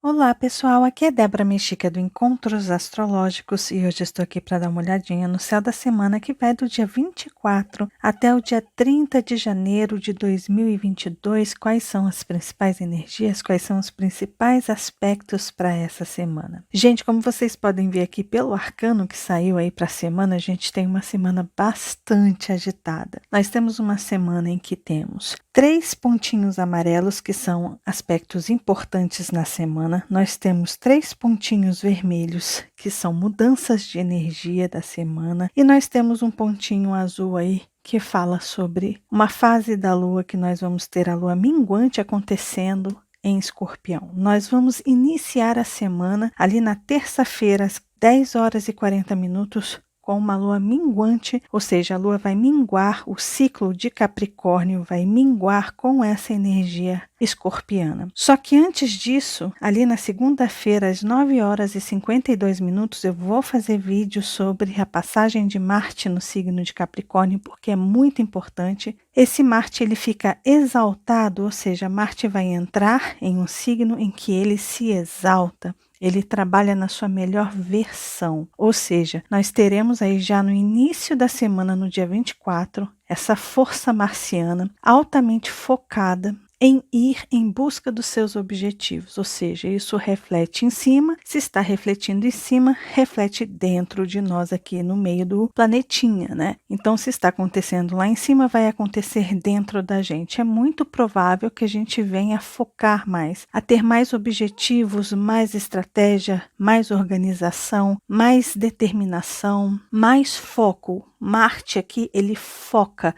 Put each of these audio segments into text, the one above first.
Olá pessoal, aqui é Débora Mexica do Encontros Astrológicos e hoje estou aqui para dar uma olhadinha no céu da semana que vai do dia 24 até o dia 30 de janeiro de 2022. Quais são as principais energias, quais são os principais aspectos para essa semana? Gente, como vocês podem ver aqui pelo arcano que saiu aí para a semana, a gente tem uma semana bastante agitada. Nós temos uma semana em que temos 3 pontinhos amarelos que são aspectos importantes na semana. Nós temos 3 pontinhos vermelhos, que são mudanças de energia da semana, e nós temos um pontinho azul aí que fala sobre uma fase da lua que nós vamos ter a lua minguante acontecendo em Escorpião. Nós vamos iniciar a semana ali na terça-feira, às 10 horas e 40 minutos, com uma lua minguante, ou seja, a lua vai minguar, o ciclo de Capricórnio vai minguar com essa energia escorpiana. Só que antes disso, ali na segunda-feira, às 9 horas e 52 minutos, eu vou fazer vídeo sobre a passagem de Marte no signo de Capricórnio, porque é muito importante. Esse Marte ele fica exaltado, ou seja, Marte vai entrar em um signo em que ele se exalta. Ele trabalha na sua melhor versão, ou seja, nós teremos aí já no início da semana, no dia 24, essa força marciana altamente focada em ir em busca dos seus objetivos, ou seja, isso reflete em cima, se está refletindo em cima, reflete dentro de nós aqui no meio do planetinha, né? Então, se está acontecendo lá em cima, vai acontecer dentro da gente. É muito provável que a gente venha focar mais, a ter mais objetivos, mais estratégia, mais organização, mais determinação, mais foco. Marte aqui, ele foca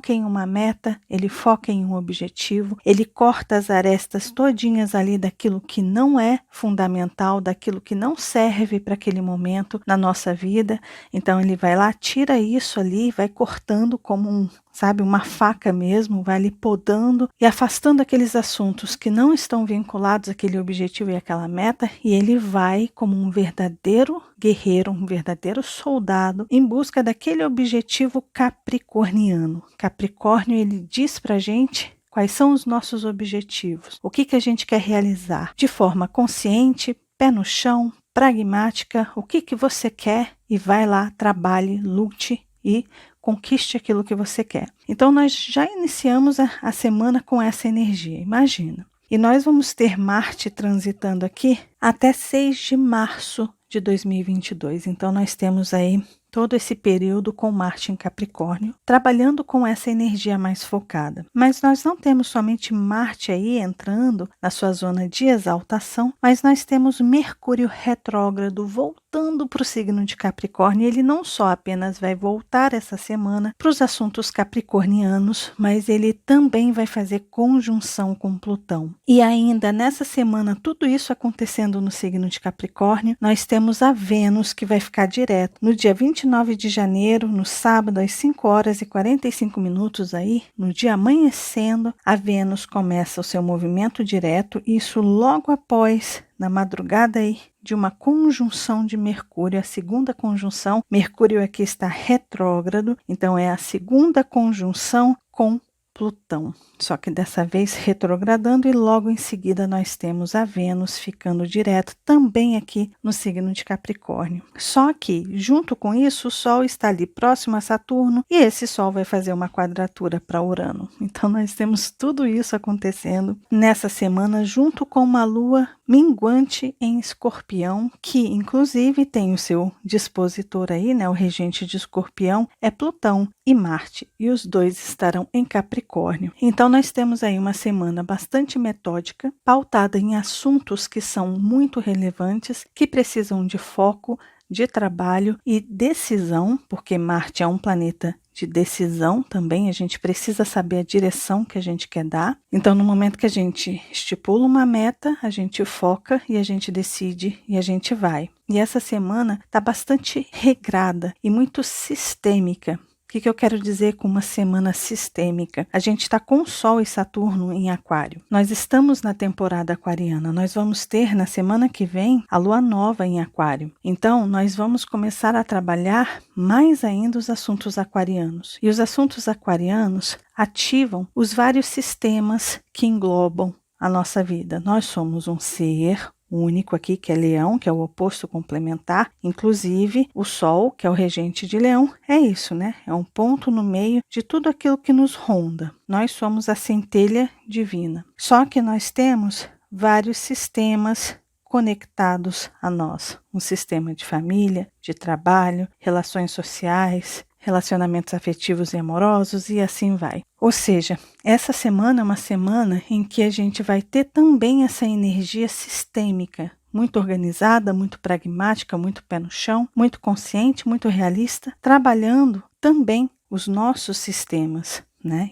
em uma meta, ele foca em um objetivo, ele corta as arestas todinhas ali daquilo que não é fundamental, daquilo que não serve para aquele momento na nossa vida. Então ele vai lá, tira isso ali, vai cortando como uma faca mesmo, vai ali podando e afastando aqueles assuntos que não estão vinculados àquele objetivo e àquela meta, e ele vai como um verdadeiro guerreiro, um verdadeiro soldado em busca daquele objetivo capricorniano. Capricórnio, ele diz pra gente quais são os nossos objetivos, o que a gente quer realizar de forma consciente, pé no chão, pragmática, o que você quer, e vai lá, trabalhe, lute e conquiste aquilo que você quer. Então nós já iniciamos a semana com essa energia, imagina. E nós vamos ter Marte transitando aqui até 6 de março de 2022. Então nós temos aí todo esse período com Marte em Capricórnio, trabalhando com essa energia mais focada. Mas nós não temos somente Marte aí entrando na sua zona de exaltação, mas nós temos Mercúrio retrógrado voltando para o signo de Capricórnio. Ele não só apenas vai voltar essa semana para os assuntos capricornianos, mas ele também vai fazer conjunção com Plutão. E ainda nessa semana, tudo isso acontecendo no signo de Capricórnio, nós temos a Vênus que vai ficar direto no dia 29 de janeiro, no sábado, às 5 horas e 45 minutos aí, no dia amanhecendo, a Vênus começa o seu movimento direto, isso logo após, na madrugada aí, de uma conjunção de Mercúrio, a segunda conjunção. Mercúrio aqui está retrógrado, então é a segunda conjunção com Plutão, só que dessa vez retrogradando, e logo em seguida nós temos a Vênus ficando direto também aqui no signo de Capricórnio. Só que junto com isso o Sol está ali próximo a Saturno e esse Sol vai fazer uma quadratura para Urano. Então nós temos tudo isso acontecendo nessa semana junto com uma Lua minguante em Escorpião, que inclusive tem o seu dispositor aí, né? O regente de Escorpião é Plutão e Marte, e os dois estarão em Capricórnio. Então nós temos aí uma semana bastante metódica, pautada em assuntos que são muito relevantes, que precisam de foco, de trabalho e decisão, porque Marte é um planeta de decisão também, a gente precisa saber a direção que a gente quer dar. Então, no momento que a gente estipula uma meta, a gente foca e a gente decide e a gente vai. E essa semana está bastante regrada e muito sistêmica. O que eu quero dizer com uma semana sistêmica? A gente está com Sol e Saturno em Aquário. Nós estamos na temporada aquariana. Nós vamos ter na semana que vem a Lua Nova em Aquário. Então, nós vamos começar a trabalhar mais ainda os assuntos aquarianos. E os assuntos aquarianos ativam os vários sistemas que englobam a nossa vida. Nós somos um ser único aqui, que é Leão, que é o oposto complementar. Inclusive, o Sol, que é o regente de Leão, é isso, né? É um ponto no meio de tudo aquilo que nos ronda. Nós somos a centelha divina. Só que nós temos vários sistemas conectados a nós. Um sistema de família, de trabalho, relações sociais, relacionamentos afetivos e amorosos e assim vai. Ou seja, essa semana é uma semana em que a gente vai ter também essa energia sistêmica, muito organizada, muito pragmática, muito pé no chão, muito consciente, muito realista, trabalhando também os nossos sistemas.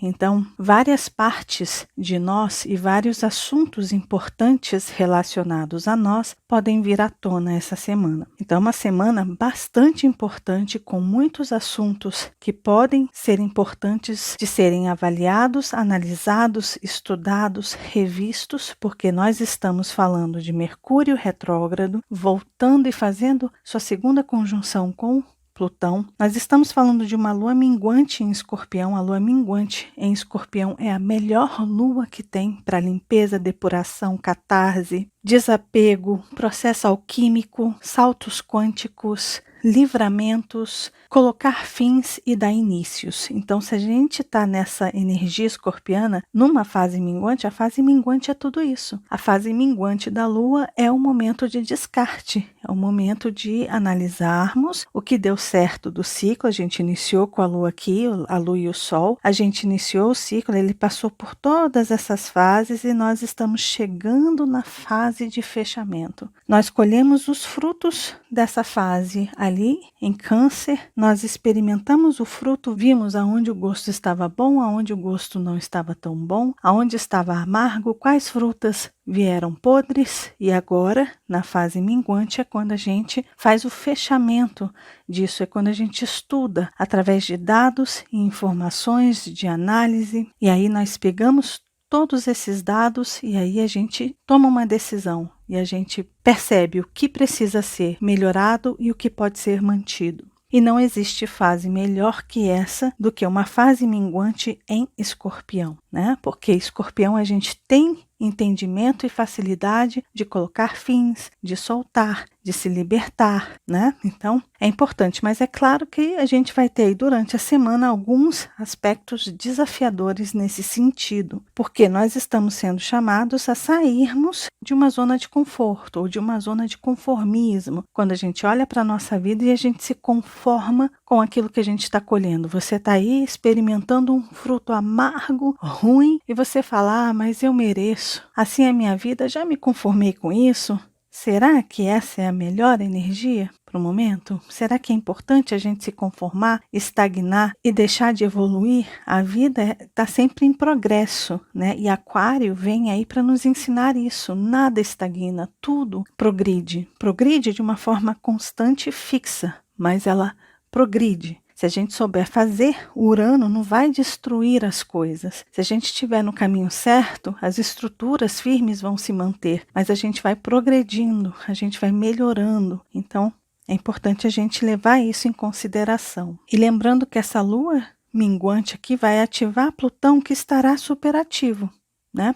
Então, várias partes de nós e vários assuntos importantes relacionados a nós podem vir à tona essa semana. Então, é uma semana bastante importante, com muitos assuntos que podem ser importantes de serem avaliados, analisados, estudados, revistos, porque nós estamos falando de Mercúrio retrógrado, voltando e fazendo sua segunda conjunção com Plutão. Nós estamos falando de uma lua minguante em Escorpião. A lua minguante em Escorpião é a melhor lua que tem para limpeza, depuração, catarse, desapego, processo alquímico, saltos quânticos, livramentos, colocar fins e dar inícios. Então, se a gente está nessa energia escorpiana, numa fase minguante, a fase minguante é tudo isso. A fase minguante da Lua é o momento de descarte, é o momento de analisarmos o que deu certo do ciclo. A gente iniciou com a Lua aqui, a Lua e o Sol. A gente iniciou o ciclo, ele passou por todas essas fases e nós estamos chegando na fase de fechamento. Nós colhemos os frutos dessa fase ali em Câncer. Nós experimentamos o fruto, vimos aonde o gosto estava bom, aonde o gosto não estava tão bom, aonde estava amargo, quais frutas vieram podres, e agora, na fase minguante, é quando a gente faz o fechamento disso, é quando a gente estuda através de dados e informações de análise, e aí nós pegamos todos esses dados e aí a gente toma uma decisão e a gente percebe o que precisa ser melhorado e o que pode ser mantido. E não existe fase melhor que essa do que uma fase minguante em Escorpião, Porque Escorpião a gente tem entendimento e facilidade de colocar fins, de soltar, de se libertar, Então, é importante, mas é claro que a gente vai ter aí durante a semana alguns aspectos desafiadores nesse sentido, porque nós estamos sendo chamados a sairmos de uma zona de conforto ou de uma zona de conformismo, quando a gente olha para a nossa vida e a gente se conforma com aquilo que a gente está colhendo. Você está aí experimentando um fruto amargo, ruim, e você fala, mas eu mereço, assim é a minha vida, já me conformei com isso. Será que essa é a melhor energia para o momento? Será que é importante a gente se conformar, estagnar e deixar de evoluir? A vida está sempre em progresso, E Aquário vem aí para nos ensinar isso. Nada estagna, tudo progride. Progride de uma forma constante e fixa, mas ela progride. Se a gente souber fazer, o Urano não vai destruir as coisas. Se a gente estiver no caminho certo, as estruturas firmes vão se manter, mas a gente vai progredindo, a gente vai melhorando. Então, é importante a gente levar isso em consideração. E lembrando que essa lua minguante aqui vai ativar Plutão, que estará superativo.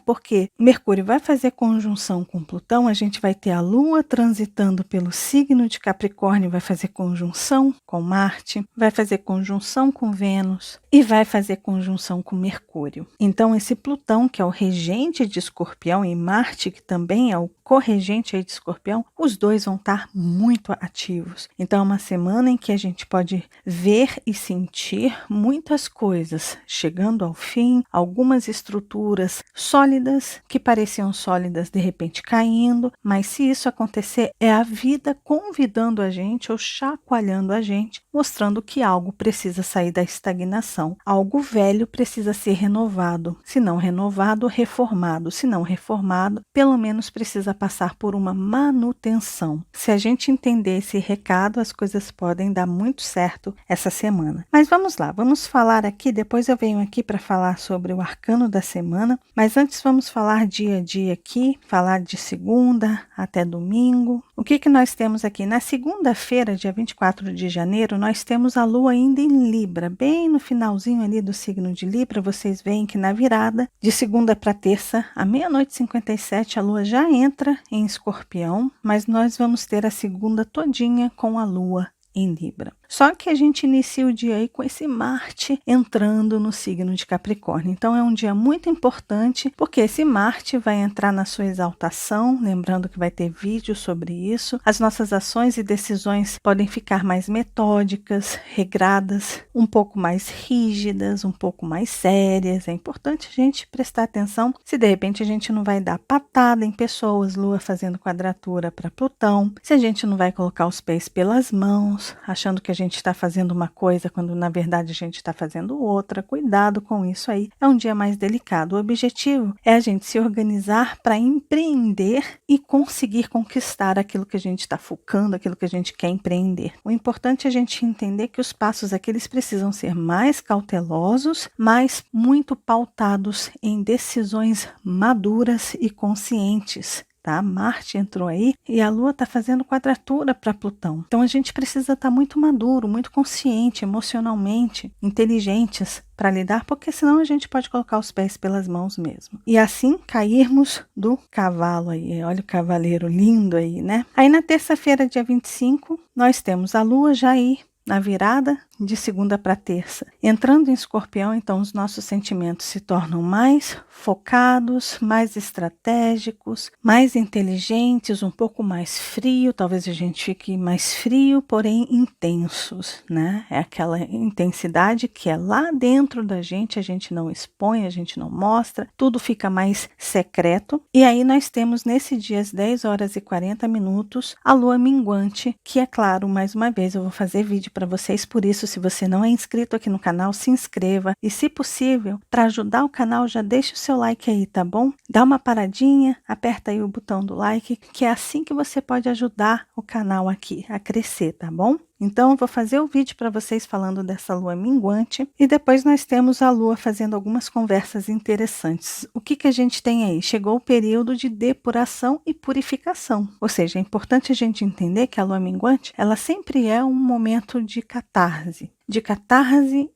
Porque Mercúrio vai fazer conjunção com Plutão, a gente vai ter a Lua transitando pelo signo de Capricórnio, vai fazer conjunção com Marte, vai fazer conjunção com Vênus e vai fazer conjunção com Mercúrio. Então, esse Plutão, que é o regente de Escorpião, e Marte, que também é o corregente aí de Escorpião, os dois vão estar muito ativos. Então, é uma semana em que a gente pode ver e sentir muitas coisas chegando ao fim, algumas estruturas sólidas, que pareciam sólidas, de repente caindo, mas se isso acontecer, é a vida convidando a gente ou chacoalhando a gente, mostrando que algo precisa sair da estagnação. Algo velho precisa ser renovado. Se não renovado, reformado. Se não reformado, pelo menos precisa passar por uma manutenção. Se a gente entender esse recado, as coisas podem dar muito certo essa semana. Mas vamos lá, vamos falar aqui, depois eu venho aqui para falar sobre o arcano da semana, mas Mas antes vamos falar dia a dia aqui, falar de segunda até domingo. O que nós temos aqui? Na segunda-feira, dia 24 de janeiro, nós temos a Lua ainda em Libra, bem no finalzinho ali do signo de Libra. Vocês veem que na virada de segunda para terça, à 00:57, a Lua já entra em Escorpião, mas nós vamos ter a segunda todinha com a Lua em Libra. Só que a gente inicia o dia aí com esse Marte entrando no signo de Capricórnio. Então é um dia muito importante, porque esse Marte vai entrar na sua exaltação, lembrando que vai ter vídeo sobre isso. As nossas ações e decisões podem ficar mais metódicas, regradas, um pouco mais rígidas, um pouco mais sérias. É importante a gente prestar atenção se de repente a gente não vai dar patada em pessoas, Lua fazendo quadratura para Plutão, se a gente não vai colocar os pés pelas mãos, achando que a gente está fazendo uma coisa quando na verdade a gente está fazendo outra. Cuidado com isso aí, é um dia mais delicado. O objetivo é a gente se organizar para empreender e conseguir conquistar aquilo que a gente está focando, aquilo que a gente quer empreender. O importante é a gente entender que os passos aqui eles precisam ser mais cautelosos, mas muito pautados em decisões maduras e conscientes. Tá? Marte entrou aí e a Lua está fazendo quadratura para Plutão. Então a gente precisa estar muito maduro, muito consciente, emocionalmente, inteligentes para lidar, porque senão a gente pode colocar os pés pelas mãos mesmo. E assim cairmos do cavalo aí. Olha o cavaleiro lindo aí, né? Aí na terça-feira, dia 25, nós temos a Lua já aí na virada de segunda para terça. Entrando em Escorpião, então os nossos sentimentos se tornam mais focados, mais estratégicos, mais inteligentes, um pouco mais frio, talvez a gente fique mais frio, porém intensos, né? É aquela intensidade que é lá dentro da gente, a gente não expõe, a gente não mostra, tudo fica mais secreto. E aí nós temos nesse dia às 10h40 a Lua minguante, que é claro, mais uma vez eu vou fazer vídeo para vocês, por isso se você não é inscrito aqui no canal, se inscreva e se possível, para ajudar o canal, já deixa o seu like aí, tá bom? Dá uma paradinha, aperta aí o botão do like, que é assim que você pode ajudar o canal aqui a crescer, tá bom? Então, eu vou fazer o vídeo para vocês falando dessa lua minguante e depois nós temos a lua fazendo algumas conversas interessantes. O que a gente tem aí? Chegou o período de depuração e purificação. Ou seja, é importante a gente entender que a lua minguante, ela sempre é um momento de catarse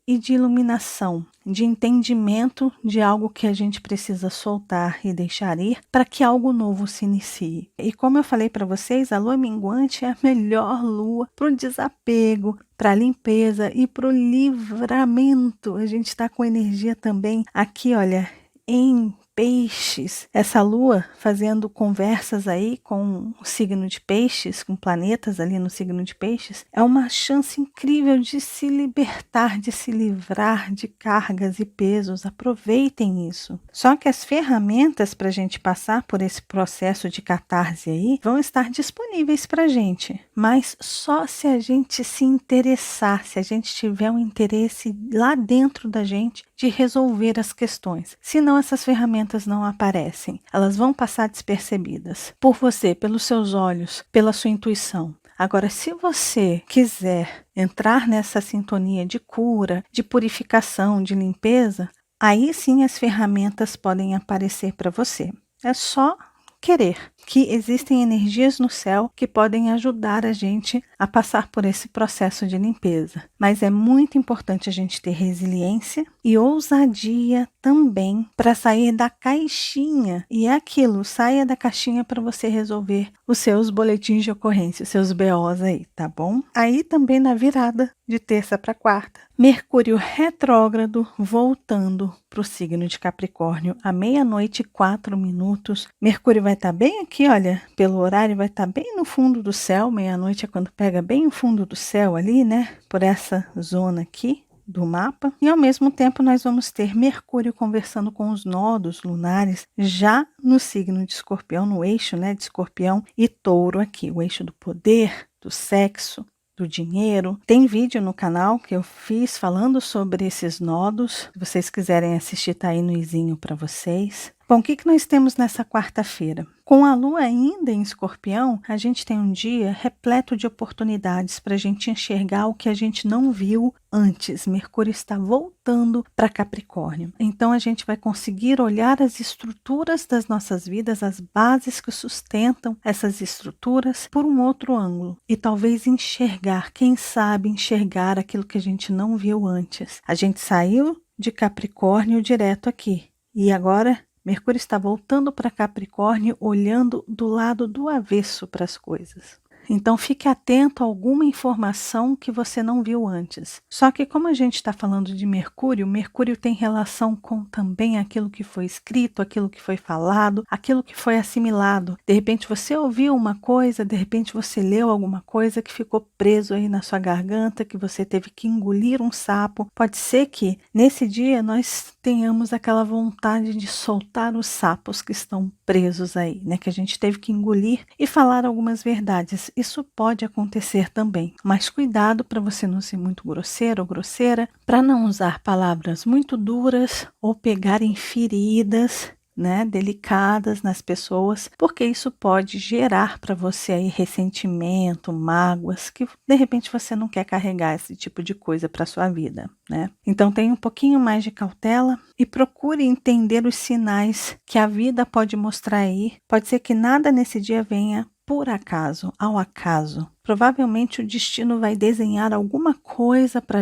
e de iluminação, de entendimento de algo que a gente precisa soltar e deixar ir para que algo novo se inicie. E como eu falei para vocês, a lua minguante é a melhor lua para o desapego, para a limpeza e para o livramento. A gente está com energia também aqui, olha, em Peixes, essa lua fazendo conversas aí com o signo de Peixes, com planetas ali no signo de Peixes, é uma chance incrível de se libertar, de se livrar de cargas e pesos. Aproveitem isso. Só que as ferramentas para a gente passar por esse processo de catarse aí vão estar disponíveis para a gente, mas só se a gente se interessar, se a gente tiver um interesse lá dentro da gente de resolver as questões. Senão essas ferramentas não aparecem. Elas vão passar despercebidas por você, pelos seus olhos, pela sua intuição. Agora, se você quiser entrar nessa sintonia de cura, de purificação, de limpeza, aí sim as ferramentas podem aparecer para você. É só querer, que existem energias no céu que podem ajudar a gente a passar por esse processo de limpeza. Mas é muito importante a gente ter resiliência e ousadia também para sair da caixinha. E é aquilo, saia da caixinha para você resolver os seus boletins de ocorrência, os seus BOs aí, tá bom? Aí também na virada de terça para quarta, Mercúrio retrógrado voltando para o signo de Capricórnio à 00:04. Mercúrio vai estar bem aqui, olha, pelo horário vai estar bem no fundo do céu. Meia-noite é quando pega bem o fundo do céu ali, né? Por essa zona aqui do mapa. E ao mesmo tempo nós vamos ter Mercúrio conversando com os nodos lunares já no signo de Escorpião, no eixo, né, de Escorpião e Touro aqui, o eixo do poder, do sexo, do dinheiro. Tem vídeo no canal que eu fiz falando sobre esses nodos. Se vocês quiserem assistir, tá aí no izinho para vocês. Bom, o que nós temos nessa quarta-feira? Com a Lua ainda em Escorpião, a gente tem um dia repleto de oportunidades para a gente enxergar o que a gente não viu antes. Mercúrio está voltando para Capricórnio. Então a gente vai conseguir olhar as estruturas das nossas vidas, as bases que sustentam essas estruturas por um outro ângulo. E talvez enxergar, quem sabe enxergar aquilo que a gente não viu antes. A gente saiu de Capricórnio direto aqui. E agora Mercúrio está voltando para Capricórnio, olhando do lado do avesso para as coisas. Então fique atento a alguma informação que você não viu antes. Só que como a gente está falando de Mercúrio, Mercúrio tem relação com também aquilo que foi escrito, aquilo que foi falado, aquilo que foi assimilado. De repente você ouviu uma coisa, de repente você leu alguma coisa que ficou preso aí na sua garganta, que você teve que engolir um sapo. Pode ser que nesse dia nós tenhamos aquela vontade de soltar os sapos que estão presos aí, né? Que a gente teve que engolir e falar algumas verdades. Isso pode acontecer também, mas cuidado para você não ser muito grosseiro ou grosseira, para não usar palavras muito duras ou pegar em feridas, né, delicadas nas pessoas, porque isso pode gerar para você aí ressentimento, mágoas, que de repente você não quer carregar esse tipo de coisa para sua vida, né? Então tenha um pouquinho mais de cautela e procure entender os sinais que a vida pode mostrar aí. Pode ser que nada nesse dia venha por acaso, ao acaso. Provavelmente o destino vai desenhar alguma coisa para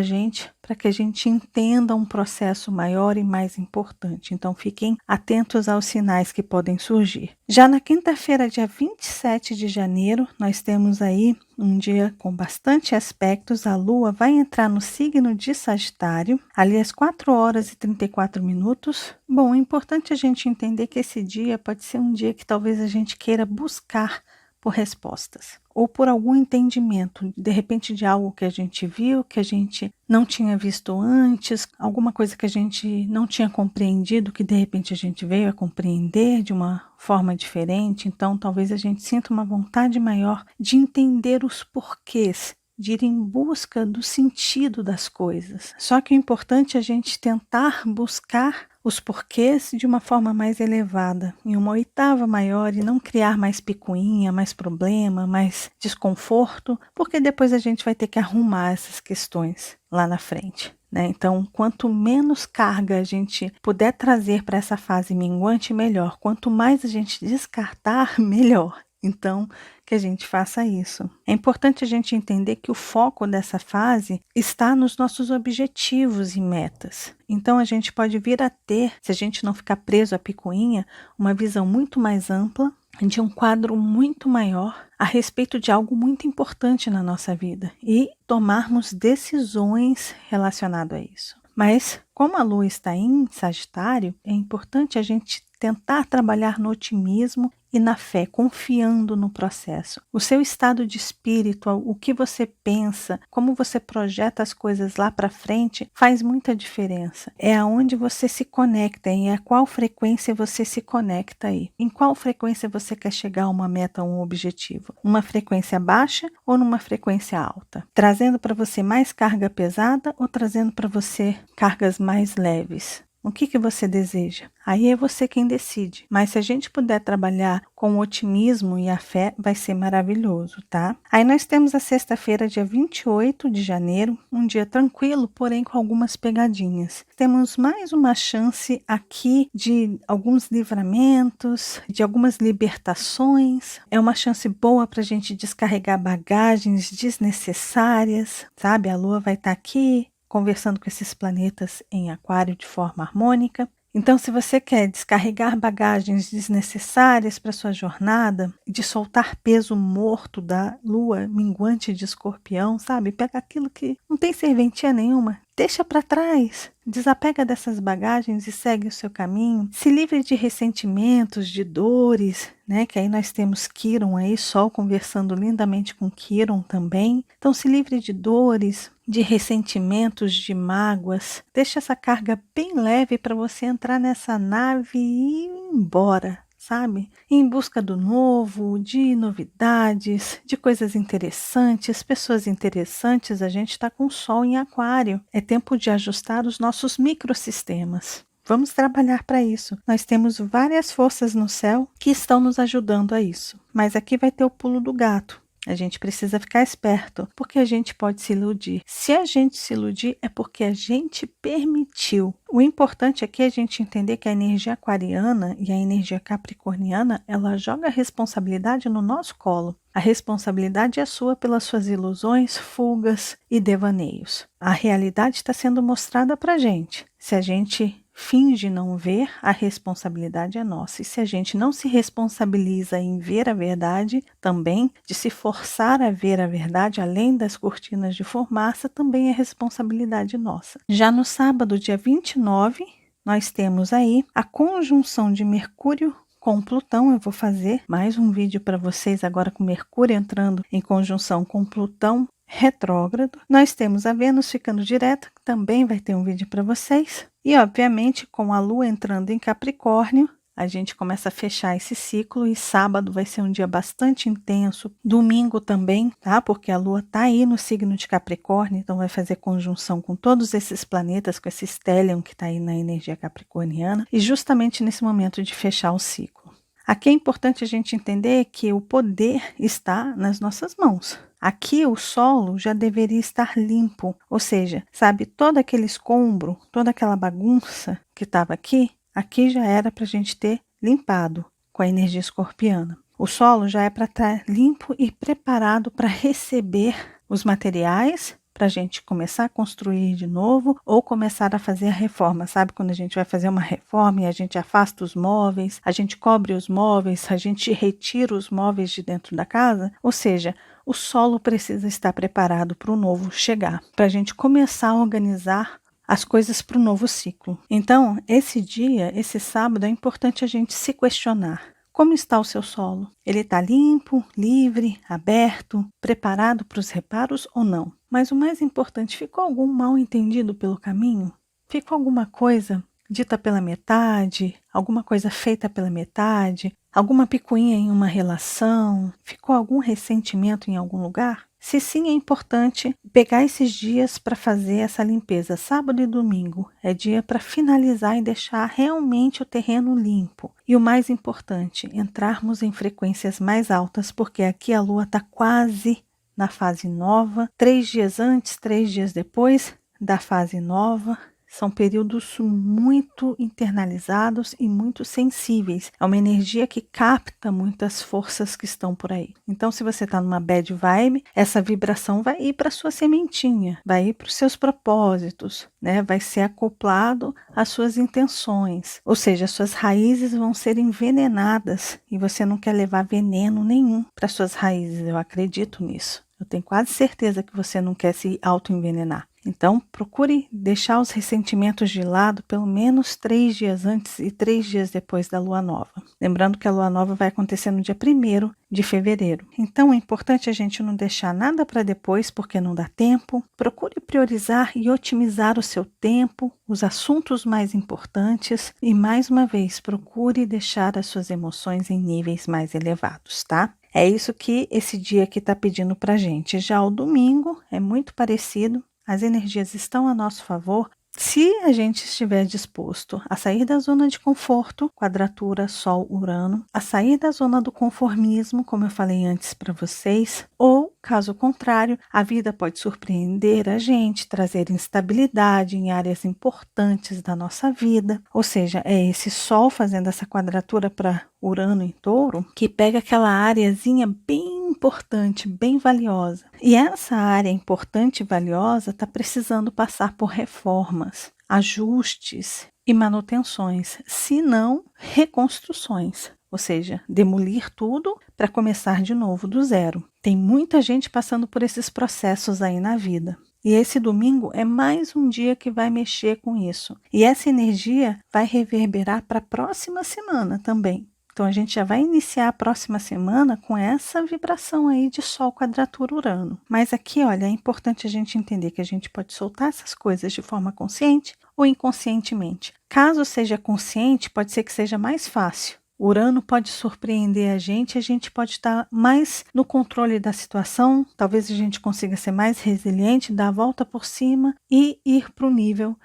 que a gente entenda um processo maior e mais importante. Então fiquem atentos aos sinais que podem surgir. Já na quinta-feira, dia 27 de janeiro, nós temos aí um dia com bastante aspectos. A Lua vai entrar no signo de Sagitário, ali às 4 horas e 34 minutos. Bom, é importante a gente entender que esse dia pode ser um dia que talvez a gente queira buscar por respostas ou por algum entendimento, de repente de algo que a gente viu, que a gente não tinha visto antes, alguma coisa que a gente não tinha compreendido, que de repente a gente veio a compreender de uma forma diferente. Então talvez a gente sinta uma vontade maior de entender os porquês, de ir em busca do sentido das coisas. Só que o importante é a gente tentar buscar os porquês de uma forma mais elevada, em uma oitava maior, e não criar mais picuinha, mais problema, mais desconforto, porque depois a gente vai ter que arrumar essas questões lá na frente, né? Então, quanto menos carga a gente puder trazer para essa fase minguante, melhor. Quanto mais a gente descartar, melhor. Então, que a gente faça isso. É importante a gente entender que o foco dessa fase está nos nossos objetivos e metas. Então, a gente pode vir a ter, se a gente não ficar preso à picuinha, uma visão muito mais ampla, de um quadro muito maior a respeito de algo muito importante na nossa vida e tomarmos decisões relacionadas a isso. Mas, como a Lua está em Sagitário, é importante a gente tentar trabalhar no otimismo e na fé, confiando no processo. O seu estado de espírito, o que você pensa, como você projeta as coisas lá para frente, faz muita diferença. É aonde você se conecta, em a qual frequência você se conecta aí. Em qual frequência você quer chegar a uma meta, a um objetivo? Uma frequência baixa ou numa frequência alta? Trazendo para você mais carga pesada ou trazendo para você cargas mais leves? O que você deseja? Aí é você quem decide. Mas se a gente puder trabalhar com o otimismo e a fé, vai ser maravilhoso, tá? Aí nós temos a sexta-feira, dia 28 de janeiro, um dia tranquilo, porém com algumas pegadinhas. Temos mais uma chance aqui de alguns livramentos, de algumas libertações. É uma chance boa para a gente descarregar bagagens desnecessárias, sabe? A Lua vai estar aqui conversando com esses planetas em aquário de forma harmônica. Então, se você quer descarregar bagagens desnecessárias para sua jornada, de soltar peso morto da lua minguante de Escorpião, sabe? Pega aquilo que não tem serventia nenhuma, deixa para trás, desapega dessas bagagens e segue o seu caminho. Se livre de ressentimentos, de dores, né? Que aí nós temos Quiron aí, Sol conversando lindamente com Quiron também. Então, se livre de dores, de ressentimentos, de mágoas. Deixa essa carga bem leve para você entrar nessa nave e ir embora, sabe? Em busca do novo, de novidades, de coisas interessantes, pessoas interessantes. A gente está com o Sol em aquário. É tempo de ajustar os nossos microsistemas. Vamos trabalhar para isso. Nós temos várias forças no céu que estão nos ajudando a isso. Mas aqui vai ter o pulo do gato. A gente precisa ficar esperto, porque a gente pode se iludir. Se a gente se iludir, é porque a gente permitiu. O importante aqui é a gente entender que a energia aquariana e a energia capricorniana, ela joga a responsabilidade no nosso colo. A responsabilidade é sua pelas suas ilusões, fugas e devaneios. A realidade está sendo mostrada para a gente. Se a gente finge não ver, a responsabilidade é nossa. E se a gente não se responsabiliza em ver a verdade, também de se forçar a ver a verdade, além das cortinas de fumaça, também é responsabilidade nossa. Já no sábado, dia 29, nós temos aí a conjunção de Mercúrio com Plutão. Eu vou fazer mais um vídeo para vocês agora com Mercúrio entrando em conjunção com Plutão retrógrado. Nós temos a Vênus ficando direta, que também vai ter um vídeo para vocês. E, obviamente, com a Lua entrando em Capricórnio, a gente começa a fechar esse ciclo e sábado vai ser um dia bastante intenso. Domingo também, tá? Porque a Lua tá aí no signo de Capricórnio, então vai fazer conjunção com todos esses planetas, com esse stellium que tá aí na energia capricorniana, e justamente nesse momento de fechar o ciclo. Aqui é importante a gente entender que o poder está nas nossas mãos. Aqui o solo já deveria estar limpo, ou seja, sabe, todo aquele escombro, toda aquela bagunça que estava aqui, aqui já era para a gente ter limpado com a energia escorpiana. O solo já é para estar limpo e preparado para receber os materiais, para a gente começar a construir de novo ou começar a fazer a reforma. Sabe quando a gente vai fazer uma reforma e a gente afasta os móveis, a gente cobre os móveis, a gente retira os móveis de dentro da casa? Ou seja, o solo precisa estar preparado para o novo chegar, para a gente começar a organizar as coisas para o novo ciclo. Então, esse dia, esse sábado, é importante a gente se questionar. Como está o seu solo? Ele está limpo, livre, aberto, preparado para os reparos ou não? Mas o mais importante, ficou algum mal entendido pelo caminho? Ficou alguma coisa dita pela metade? Alguma coisa feita pela metade? Alguma picuinha em uma relação? Ficou algum ressentimento em algum lugar? Se sim, é importante pegar esses dias para fazer essa limpeza. Sábado e domingo é dia para finalizar e deixar realmente o terreno limpo. E o mais importante, entrarmos em frequências mais altas, porque aqui a Lua está quase na fase nova. 3 dias antes, 3 dias depois da fase nova. São períodos muito internalizados e muito sensíveis. É uma energia que capta muitas forças que estão por aí. Então, se você está numa bad vibe, essa vibração vai ir para a sua sementinha, vai ir para os seus propósitos, né? Vai ser acoplado às suas intenções. Ou seja, as suas raízes vão ser envenenadas e você não quer levar veneno nenhum para suas raízes. Eu acredito nisso. Eu tenho quase certeza que você não quer se auto-envenenar. Então, procure deixar os ressentimentos de lado pelo menos 3 dias antes e 3 dias depois da lua nova. Lembrando que a lua nova vai acontecer no dia 1º de fevereiro. Então, é importante a gente não deixar nada para depois, porque não dá tempo. Procure priorizar e otimizar o seu tempo, os assuntos mais importantes e, mais uma vez, procure deixar as suas emoções em níveis mais elevados, tá? É isso que esse dia aqui está pedindo para a gente. Já o domingo é muito parecido. As energias estão a nosso favor se a gente estiver disposto a sair da zona de conforto, quadratura Sol-Urano, a sair da zona do conformismo, como eu falei antes para vocês, ou, caso contrário, a vida pode surpreender a gente, trazer instabilidade em áreas importantes da nossa vida. Ou seja, é esse Sol fazendo essa quadratura para Urano em Touro que pega aquela areazinha bem importante, bem valiosa. E essa área importante e valiosa está precisando passar por reformas, ajustes e manutenções, se não reconstruções. Ou seja, demolir tudo para começar de novo do zero. Tem muita gente passando por esses processos aí na vida. E esse domingo é mais um dia que vai mexer com isso. E essa energia vai reverberar para a próxima semana também. Então, a gente já vai iniciar a próxima semana com essa vibração aí de Sol quadratura Urano. Mas aqui, olha, é importante a gente entender que a gente pode soltar essas coisas de forma consciente ou inconscientemente. Caso seja consciente, pode ser que seja mais fácil. Urano pode surpreender a gente pode estar mais no controle da situação, talvez a gente consiga ser mais resiliente, dar a volta por cima e ir para o nível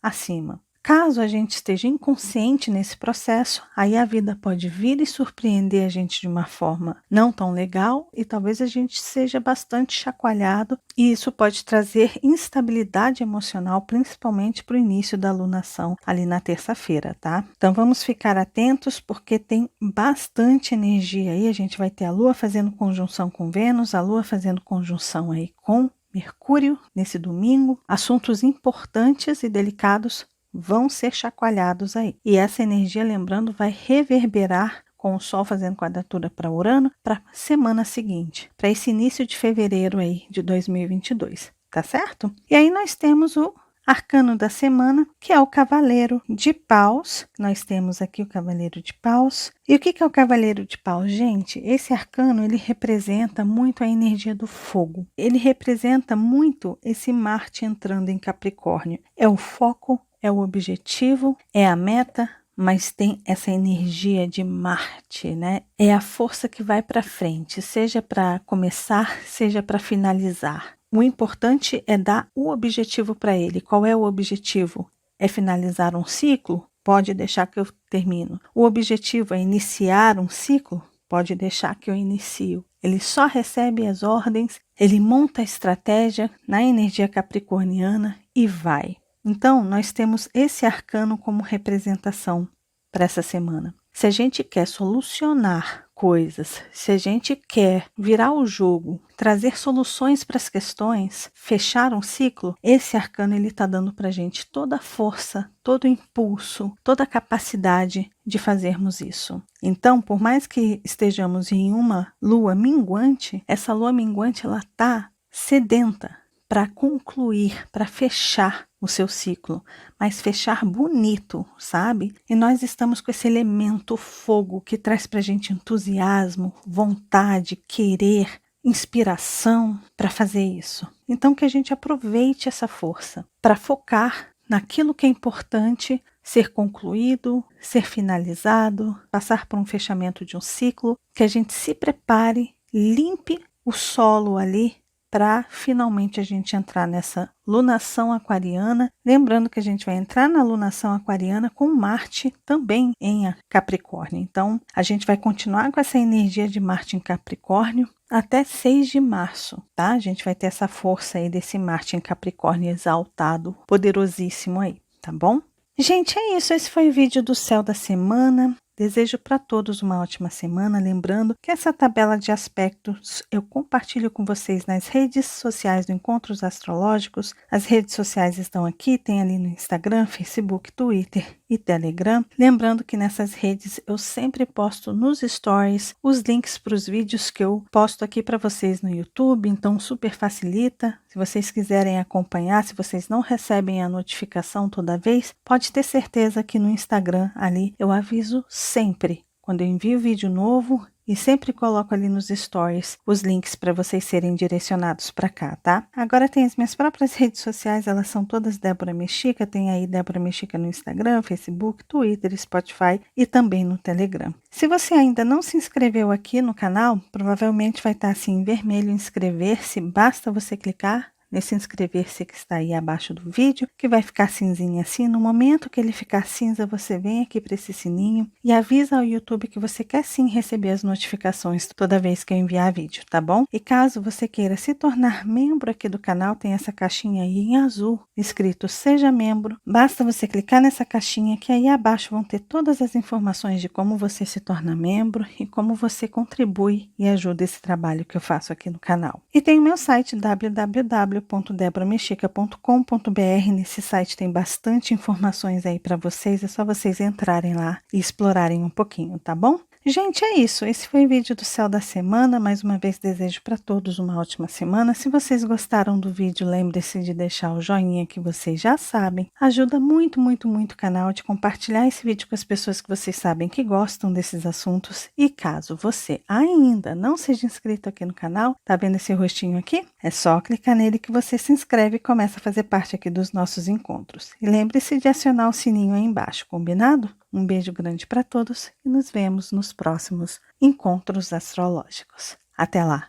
acima. Caso a gente esteja inconsciente nesse processo, aí a vida pode vir e surpreender a gente de uma forma não tão legal e talvez a gente seja bastante chacoalhado e isso pode trazer instabilidade emocional, principalmente para o início da lunação ali na terça-feira, tá? Então vamos ficar atentos porque tem bastante energia aí, a gente vai ter a Lua fazendo conjunção com Vênus, a Lua fazendo conjunção aí com Mercúrio nesse domingo, assuntos importantes e delicados vão ser chacoalhados aí. E essa energia, lembrando, vai reverberar com o Sol fazendo quadratura para Urano para a semana seguinte, para esse início de fevereiro aí de 2022, tá certo? E aí nós temos o arcano da semana, que é o Cavaleiro de Paus. Nós temos aqui o Cavaleiro de Paus. E o que é o Cavaleiro de Paus, gente? Esse arcano, ele representa muito a energia do fogo. Ele representa muito esse Marte entrando em Capricórnio. É o foco, é o objetivo, é a meta, mas tem essa energia de Marte, né? É a força que vai para frente, seja para começar, seja para finalizar. O importante é dar o objetivo para ele. Qual é o objetivo? É finalizar um ciclo? Pode deixar que eu termino. O objetivo é iniciar um ciclo? Pode deixar que eu inicio. Ele só recebe as ordens, ele monta a estratégia na energia capricorniana e vai. Então, nós temos esse arcano como representação para essa semana. Se a gente quer solucionar coisas, se a gente quer virar o jogo, trazer soluções para as questões, fechar um ciclo, esse arcano ele está dando para a gente toda a força, todo o impulso, toda a capacidade de fazermos isso. Então, por mais que estejamos em uma lua minguante, essa lua minguante ela está sedenta para concluir, para fechar o seu ciclo, mas fechar bonito, sabe? E nós estamos com esse elemento fogo que traz para a gente entusiasmo, vontade, querer, inspiração para fazer isso. Então que a gente aproveite essa força para focar naquilo que é importante ser concluído, ser finalizado, passar por um fechamento de um ciclo, que a gente se prepare, limpe o solo ali para finalmente a gente entrar nessa lunação aquariana. Lembrando que a gente vai entrar na lunação aquariana com Marte também em Capricórnio. Então, a gente vai continuar com essa energia de Marte em Capricórnio até 6 de março, tá? A gente vai ter essa força aí desse Marte em Capricórnio exaltado, poderosíssimo aí, tá bom? Gente, é isso. Esse foi o vídeo do céu da semana. Desejo para todos uma ótima semana, lembrando que essa tabela de aspectos eu compartilho com vocês nas redes sociais do Encontros Astrológicos. As redes sociais estão aqui, tem ali no Instagram, Facebook, Twitter e Telegram. Lembrando que nessas redes eu sempre posto nos stories os links para os vídeos que eu posto aqui para vocês no YouTube, então super facilita. Se vocês quiserem acompanhar, se vocês não recebem a notificação toda vez, pode ter certeza que no Instagram ali eu aviso sempre quando eu envio vídeo novo e sempre coloco ali nos stories os links para vocês serem direcionados para cá, tá? Agora tem as minhas próprias redes sociais, elas são todas Débora Mexica, tem aí Débora Mexica no Instagram, Facebook, Twitter, Spotify e também no Telegram. Se você ainda não se inscreveu aqui no canal, provavelmente vai estar assim em vermelho inscrever-se, basta você clicar nesse inscrever-se que está aí abaixo do vídeo, que vai ficar cinzinha assim. No momento que ele ficar cinza, você vem aqui para esse sininho e avisa ao YouTube que você quer sim receber as notificações toda vez que eu enviar vídeo, tá bom? E caso você queira se tornar membro aqui do canal, tem essa caixinha aí em azul, escrito Seja Membro. Basta você clicar nessa caixinha que aí abaixo vão ter todas as informações de como você se torna membro e como você contribui e ajuda esse trabalho que eu faço aqui no canal. E tem o meu site www.debramexica.com.br. Nesse site tem bastante informações aí para vocês, é só vocês entrarem lá e explorarem um pouquinho, tá bom? Gente, é isso. Esse foi o vídeo do céu da semana. Mais uma vez desejo para todos uma ótima semana. Se vocês gostaram do vídeo, lembre-se de deixar o joinha que vocês já sabem. Ajuda muito, muito, muito o canal, de compartilhar esse vídeo com as pessoas que vocês sabem que gostam desses assuntos. E caso você ainda não seja inscrito aqui no canal, tá vendo esse rostinho aqui? É só clicar nele que você se inscreve e começa a fazer parte aqui dos nossos encontros. E lembre-se de acionar o sininho aí embaixo, combinado? Um beijo grande para todos e nos vemos nos próximos encontros astrológicos. Até lá.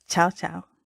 Tchau, tchau.